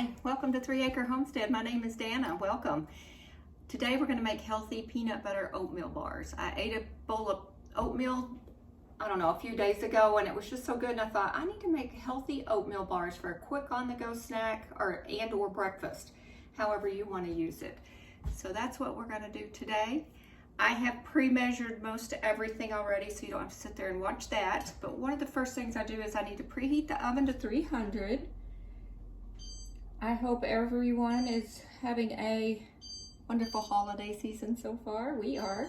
Hi, welcome to 3 Acre Homestead. My name is Dana. Welcome. Today we're going to make healthy peanut butter oatmeal bars. I ate a bowl of oatmeal, I don't know, a few days ago, and it was just so good, and I thought I need to make healthy oatmeal bars for a quick on-the-go snack or breakfast, however you want to use it. So that's what we're going to do today. I have pre-measured most everything already, so you don't have to sit there and watch that. But one of the first things I do is I need to preheat the oven to 300. I hope everyone is having a wonderful holiday season so far. We are.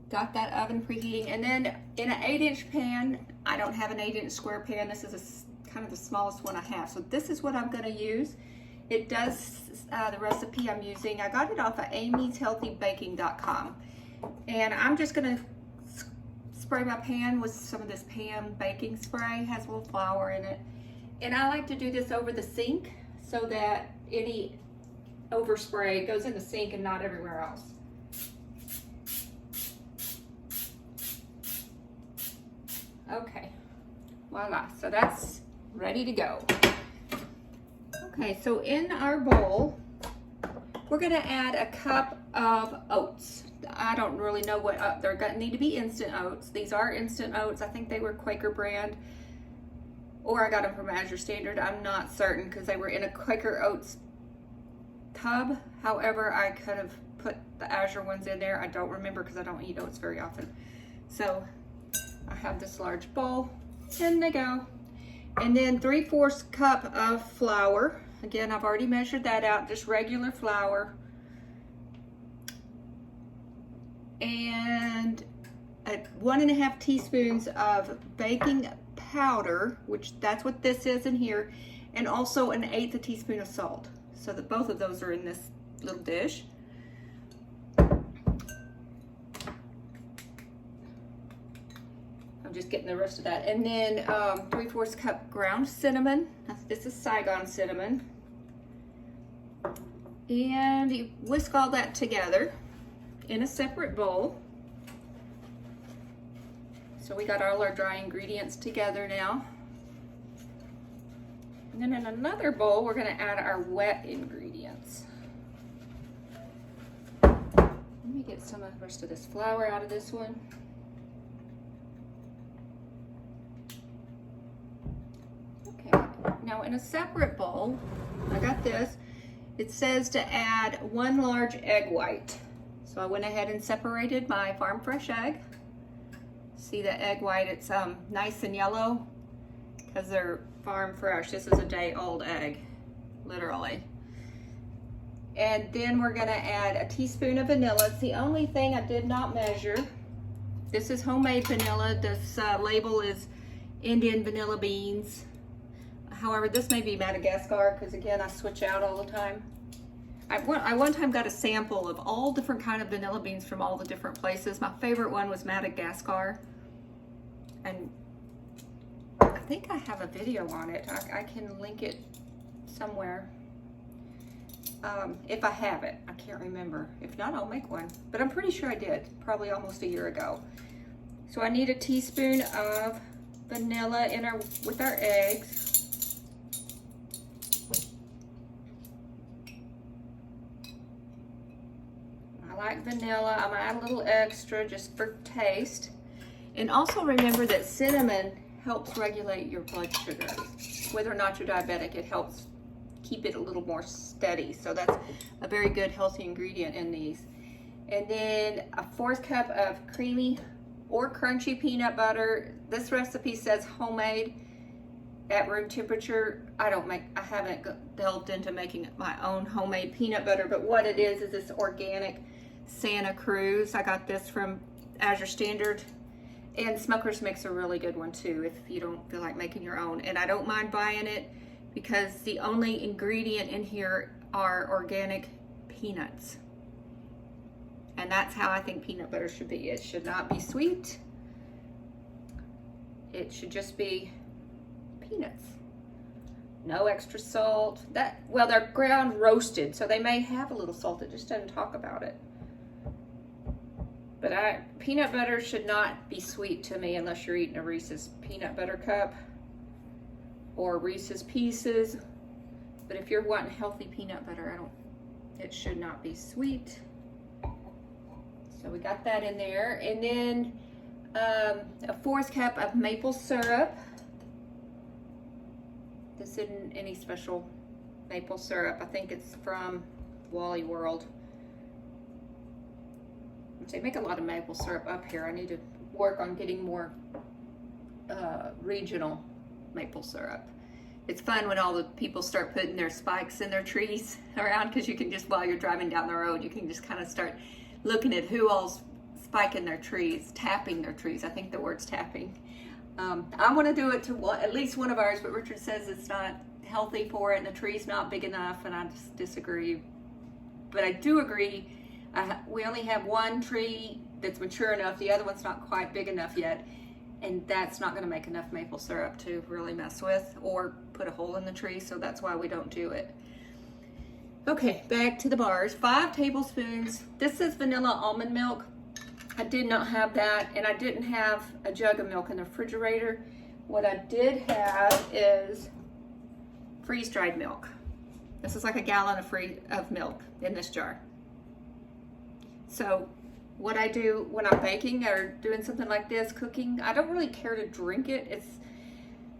Got that oven preheating. And then in an 8-inch pan, I don't have an 8-inch square pan. This is kind of the smallest one I have. So this is what I'm going to use. It does the recipe I'm using. I got it off of amyshealthybaking.com. And I'm just going to spray my pan with some of this pan baking spray. It has a little flour in it. And I like to do this over the sink so that any overspray goes in the sink and not everywhere else. Okay, voila, so that's ready to go. Okay, so in our bowl, we're gonna add a cup of oats. I don't really know what, they're gonna need to be instant oats. These are instant oats. I think they were Quaker brand, or I got them from Azure Standard. I'm not certain because they were in a Quaker Oats tub. However, I could have put the Azure ones in there. I don't remember because I don't eat oats very often. So I have this large bowl. In they go. And then 3/4 cup of flour. Again, I've already measured that out, just regular flour. And 1.5 teaspoons of baking powder, which that's what this is in here, and also 1/8 teaspoon of salt. So that both of those are in this little dish. I'm just getting the rest of that. And then 3/4 cup ground cinnamon. This is Saigon cinnamon. And you whisk all that together in a separate bowl. So we got all our dry ingredients together now. And then in another bowl, we're gonna add our wet ingredients. Let me get some of the rest of this flour out of this one. Okay, now in a separate bowl, I got this. It says to add 1 large egg white. So I went ahead and separated my farm fresh egg. See the egg white, it's nice and yellow because they're farm fresh. This is a day-old egg, literally. And then we're gonna add a teaspoon of vanilla. It's the only thing I did not measure. This is homemade vanilla. This label is Indian vanilla beans. However, this may be Madagascar because again, I switch out all the time. I one time got a sample of all different kind of vanilla beans from all the different places. My favorite one was Madagascar. And I think I have a video on it. I can link it somewhere. If I have it, I can't remember. If not, I'll make one. But I'm pretty sure I did, probably almost a year ago. So I need a teaspoon of vanilla with our eggs. I like vanilla. I'm gonna add a little extra just for taste. And also remember that cinnamon helps regulate your blood sugar. Whether or not you're diabetic, it helps keep it a little more steady. So that's a very good healthy ingredient in these. And then a 1/4 cup of creamy or crunchy peanut butter. This recipe says homemade at room temperature. I haven't delved into making my own homemade peanut butter, but what it is this organic Santa Cruz. I got this from Azure Standard. And Smoker's makes a really good one too if you don't feel like making your own. And I don't mind buying it because the only ingredient in here are organic peanuts. And that's how I think peanut butter should be. It should not be sweet. It should just be peanuts. No extra salt. Well, they're ground roasted, so they may have a little salt. It just doesn't talk about it. But peanut butter should not be sweet to me unless you're eating a Reese's peanut butter cup or Reese's Pieces. but if you're wanting healthy peanut butter, it should not be sweet. So we got that in there. And then a 1/4 cup of maple syrup. This isn't any special maple syrup. I think it's from Wally World. They make a lot of maple syrup up here. I need to work on getting more regional maple syrup. It's fun when all the people start putting their spikes in their trees around, because you can just, while you're driving down the road, you can just kind of start looking at who all's spiking their trees, tapping their trees. I think the word's tapping. I want to do it to at least one of ours, but Richard says it's not healthy for it and the tree's not big enough, and I just disagree. But I do agree, we only have one tree that's mature enough, the other one's not quite big enough yet, and that's not going to make enough maple syrup to really mess with or put a hole in the tree, so that's why we don't do it. Okay, back to the bars. 5 tablespoons. This is vanilla almond milk. I did not have that, and I didn't have a jug of milk in the refrigerator. What I did have is freeze-dried milk. This is like a gallon of milk in this jar. So what I do when I'm baking or doing something like this, cooking, I don't really care to drink it.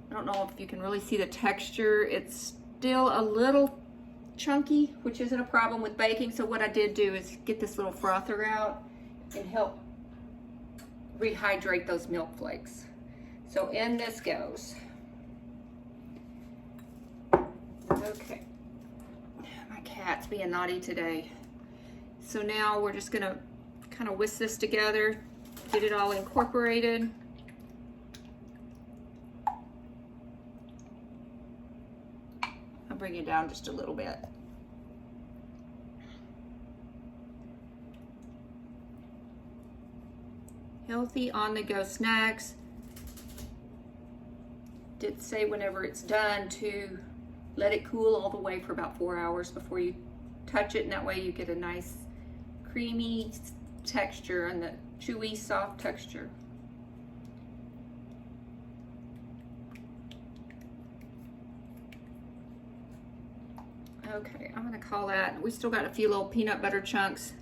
I don't know if you can really see the texture. It's still a little chunky, which isn't a problem with baking. So what I did do is get this little frother out and help rehydrate those milk flakes. So in this goes. Okay, my cat's being naughty today. So now we're just gonna kind of whisk this together, get it all incorporated. I'll bring it down just a little bit. Healthy on-the-go snacks. Did say whenever it's done to let it cool all the way for about 4 hours before you touch it, and that way you get a nice creamy texture and the chewy, soft texture. Okay, I'm gonna call that, we still got a few little peanut butter chunks.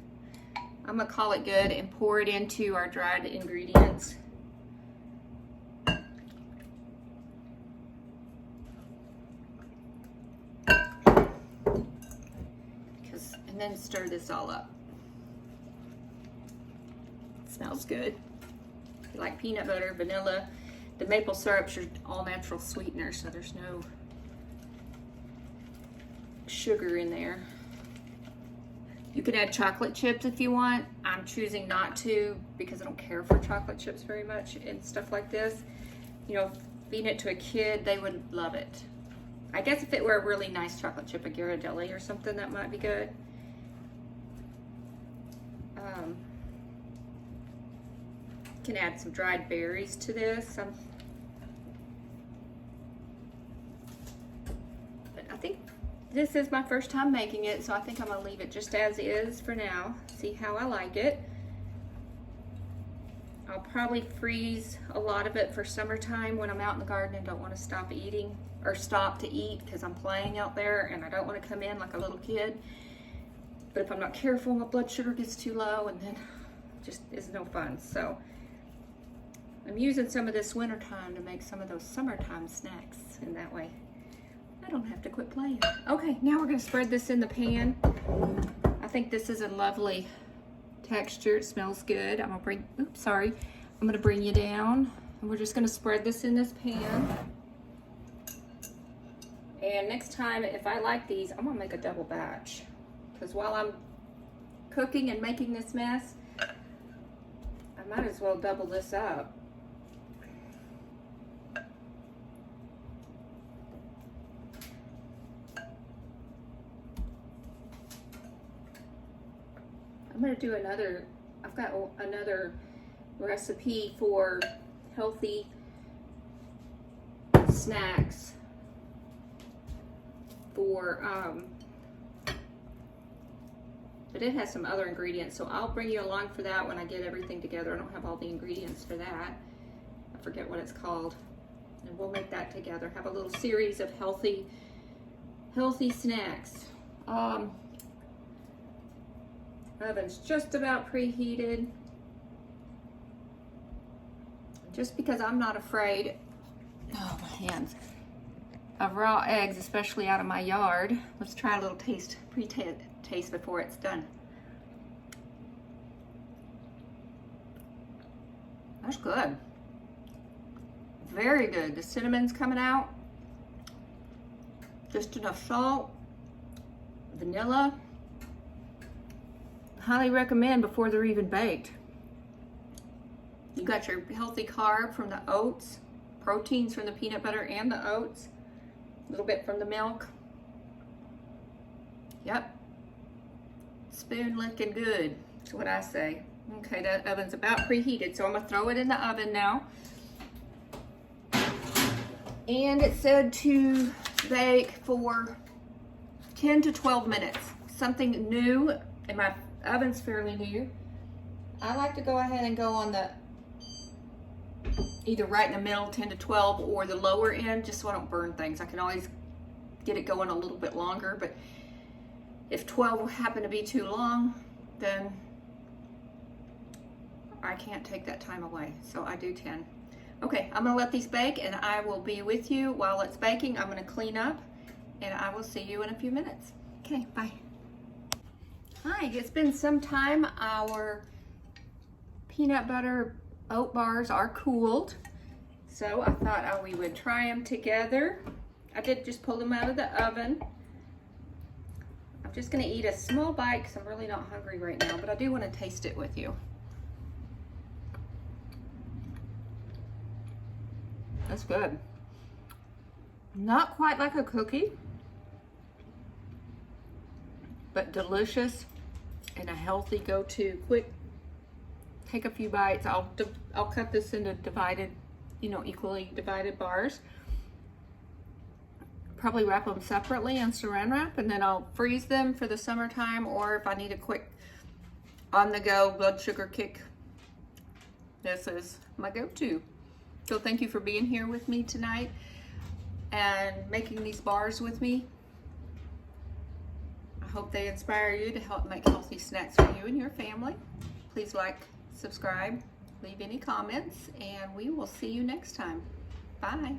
I'm gonna call it good and pour it into our dried ingredients. And then stir this all up. It smells good. If you like peanut butter, vanilla, the maple syrup's your all natural sweetener, so there's no sugar in there. You can add chocolate chips if you want. I'm choosing not to because I don't care for chocolate chips very much and stuff like this. You know, feeding it to a kid, they would love it. I guess if it were a really nice chocolate chip, a Ghirardelli or something, that might be good. Can add some dried berries to this. But I think this is my first time making it, so I think I'm gonna leave it just as is for now. See how I like it. I'll probably freeze a lot of it for summertime when I'm out in the garden and don't want to stop eating or stop to eat because I'm playing out there and I don't want to come in like a little kid. But if I'm not careful, my blood sugar gets too low and then it just is no fun. So I'm using some of this winter time to make some of those summertime snacks, and that way I don't have to quit playing. Okay, now we're gonna spread this in the pan. I think this is a lovely texture. It smells good. I'm gonna bring you down, and we're just gonna spread this in this pan. And next time, if I like these, I'm gonna make a double batch, because while I'm cooking and making this mess, I might as well double this up. I'm gonna do I've got another recipe for healthy snacks but it has some other ingredients, so I'll bring you along for that when I get everything together. I don't have all the ingredients for that. I forget what it's called. And we'll make that together. Have a little series of healthy healthy snacks. Oven's just about preheated. Just because I'm not afraid, oh my hands, of raw eggs, especially out of my yard. Let's try a little taste before it's done. That's good. Very good. The cinnamon's coming out. Just enough salt, vanilla. Highly recommend before they're even baked. You got your healthy carb from the oats, proteins from the peanut butter and the oats, a little bit from the milk. Yep. Spoon looking good, that's what I say. Okay, that oven's about preheated, so I'm gonna throw it in the oven now. And it said to bake for 10 to 12 minutes. Something new, and my oven's fairly new. I like to go ahead and go on the either right in the middle, 10 to 12, or the lower end, just so I don't burn things. I can always get it going a little bit longer, but if 12 will happen to be too long, then I can't take that time away, so I do 10. Okay, I'm gonna let these bake and I will be with you while it's baking. I'm gonna clean up and I will see you in a few minutes. Okay, bye. Hi, it's been some time. Our peanut butter oat bars are cooled, so I thought we would try them together. I did just pull them out of the oven. I'm just gonna eat a small bite because I'm really not hungry right now, but I do want to taste it with you. That's good. Not quite like a cookie, but delicious and a healthy go-to. Quick, take a few bites. I'll cut this into divided, equally divided bars. Probably wrap them separately in saran wrap, and then I'll freeze them for the summertime, or if I need a quick on-the-go blood sugar kick, this is my go-to. So thank you for being here with me tonight and making these bars with me. I hope they inspire you to help make healthy snacks for you and your family. Please like, subscribe, leave any comments, and we will see you next time. Bye.